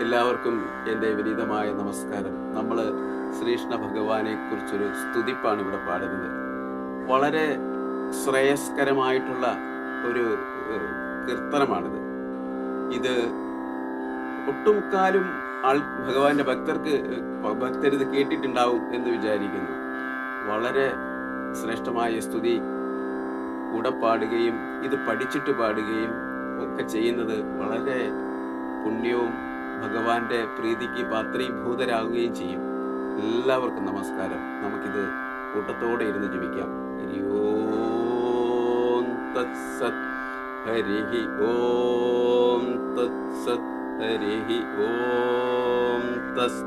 എല്ലാവർക്കും എൻ്റെ വിനീതമായ നമസ്കാരം. നമ്മൾ ശ്രീകൃഷ്ണ ഭഗവാനെ കുറിച്ചൊരു സ്തുതിപ്പാണ് ഇവിടെ പാടുന്നത്. വളരെ ശ്രേയസ്കരമായിട്ടുള്ള ഒരു കീർത്തനമാണിത്. ഇത് ഒട്ടുമുക്കാലും ഭഗവാന്റെ ഭക്തരിത് കേട്ടിട്ടുണ്ടാവും എന്ന് വിചാരിക്കുന്നു. വളരെ ശ്രേഷ്ഠമായ സ്തുതി കൂടെ പാടുകയും ഇത് പഠിച്ചിട്ട് പാടുകയും ഒക്കെ ചെയ്യുന്നത് വളരെ പുണ്യവും ഭഗവാന്റെ പ്രീതിക്ക് പാത്രീഭൂതരാകുകയും ചെയ്യും. എല്ലാവർക്കും നമസ്കാരം. നമുക്കിത് കൂട്ടത്തോടെ ഇരുന്ന് ജപിക്കാം. ഹരി ഓം തത്സത്, ഹരി ഓം തത്സത്, ഹരി ഓം തസ്.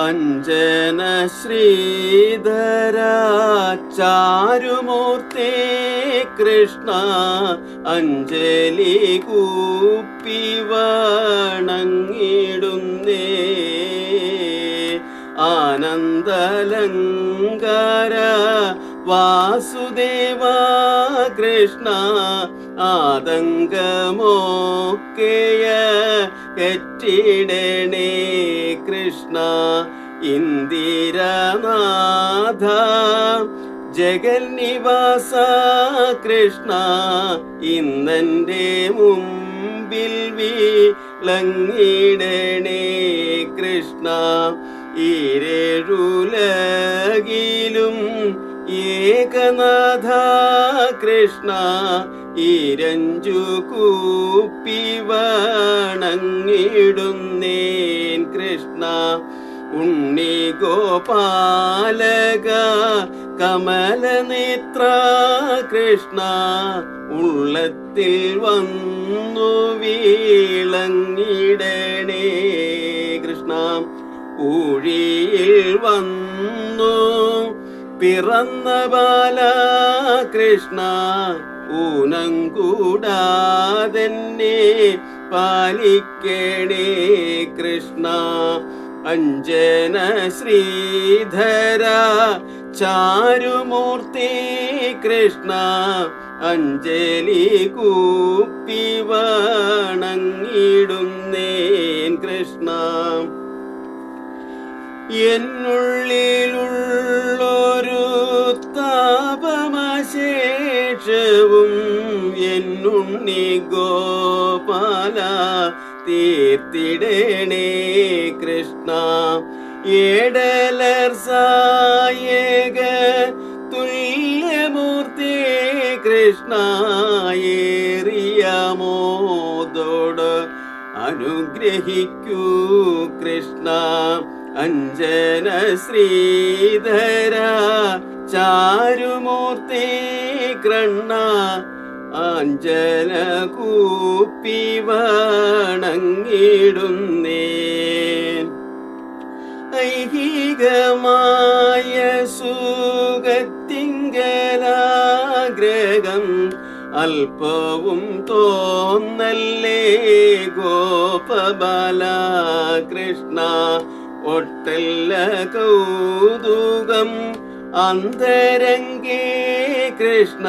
അഞ്ജന ശ്രീധര ചാരുമൂർത്തി കൃഷ്ണ, അഞ്ജലി കൂപ്പി വണങ്ങിടുന്നേ. ആനന്ദലങ്കാര വാസുദേവ കൃഷ്ണ, ആതങ്കമോക്കെയ കെറ്റിടണേ കൃഷ്ണ. ഇന്ദിരനാഥ ജഗന്നിവാസ കൃഷ്ണ, ഇന്നെൻ്റെ മുമ്പിൽ വിളങ്ങിടണേ കൃഷ്ണ. ഈരേഴുലകിലും ഏകനാഥ കൃഷ്ണ, ഇരഞ്ചു കൂപ്പി വണങ്ങിടുന്നേൻ കൃഷ്ണ. ഉണ്ണി ഗോപാലക കമലനേത്ര കൃഷ്ണ, ഉള്ളത്തിൽ വന്നു വീളങ്ങിടണേ കൃഷ്ണ. ഊഴിയിൽ വന്നു പിറന്ന ബാല കൃഷ്ണ, ഊനം കൂടാതെന്നെ പാലിക്കണേ കൃഷ്ണ. അഞ്ജന ശ്രീധര ചാരുമൂർത്തി കൃഷ്ണ, അഞ്ജലി കൂപ്പി വണങ്ങിടുന്നേൻ കൃഷ്ണ. എന്നുള്ളിലുള്ളൊരു താപമശേഷവും എന്നുണ്ണി ഗോപാല തീർത്തിടണേ കൃഷ്ണ. ഏടലർ സായക തുല്യമൂർത്തി കൃഷ്ണ, ഏറിയ മോദോട് അനുഗ്രഹിക്കൂ കൃഷ്ണ. അഞ്ജന ശ്രീധര ചാരുമൂർത്തി കൃഷ്ണ, അഞ്ജന കൂപ്പി വണങ്ങിടുന്നേ. ഐഹികമായ സുഖത്തിങ്കലാഗ്രഹം അല്പവും തോന്നല്ലേ ഗോപബാല കൃഷ്ണ. ഒട്ടല്ല കൗതുകം അന്തരംഗേ കൃഷ്ണ,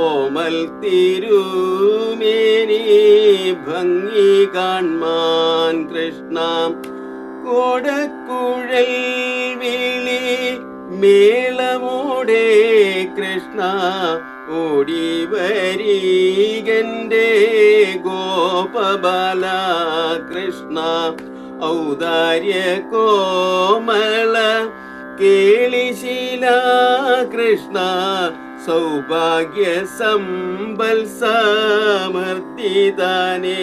ഓമൽ തിരുമേനി ഭംഗി കാൺമാൻ കൃഷ്ണ. കോടക്കുഴൽ വിളി മേളമോടെ കൃഷ്ണ, ഓടി വരീകന്റെ ഗോപബാല കൃഷ്ണ. ഔദാര്യ കോമള കേളിശീല കൃഷ്ണ, സൗഭാഗ്യ സമ്പൽ സമൃദ്ധിദാനേ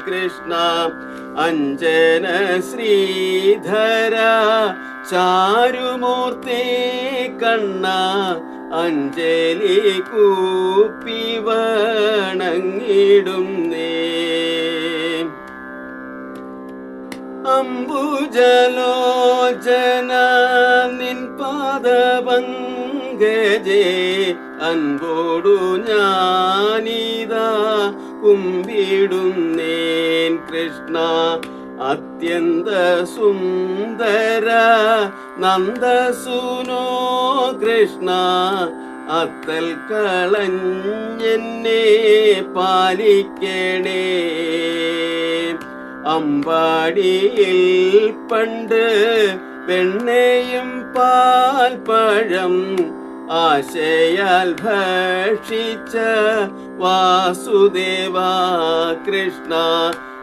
കൃഷ്ണ. അഞ്ജന ശ്രീധര ചാരുമൂർത്തി കണ്ണ, അഞ്ജലി കൂപ്പി വണങ്ങിടുന്നേ. അംബുജലോചന നിൻ പാദപങ്കജേ, അൻപോടു ഞാനിതാ കുമ്പിടുന്നേൻ കൃഷ്ണ. അത്യന്ത സുന്ദര നന്ദസുനോ കൃഷ്ണ, അത്തൽ കളഞ്ഞെന്നെ പാലിക്കണേ. അമ്പാടിയിൽ പണ്ട് വെണ്ണയും പാൽപ്പഴം ആശയാൽ ഭക്ഷിച്ച വാസുദേവ കൃഷ്ണ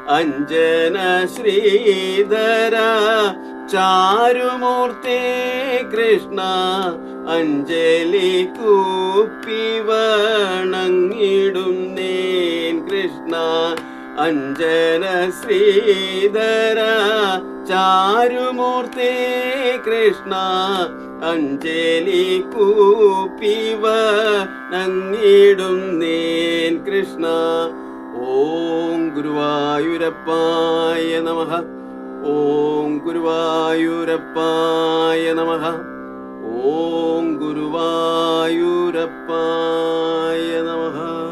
അഞ്ജന ശ്രീധര ചാരുമൂർത്തി കൃഷ്ണ അഞ്ജലി കൂപ്പി വണങ്ങിടുന്നേൻ കൃഷ്ണ അഞ്ജന ശ്രീധര ചാരുമൂർത്തി കൃഷ്ണ അഞ്ജലി കൂപ്പി വണങ്ങിടുന്നേൻ കൃഷ്ണ. ഓം ഗുരുവായൂരപ്പായ നമഃ. ഓം ഗുരുവായൂരപ്പായ നമഃ. ഓം ഗുരുവായൂരപ്പായ നമഃ.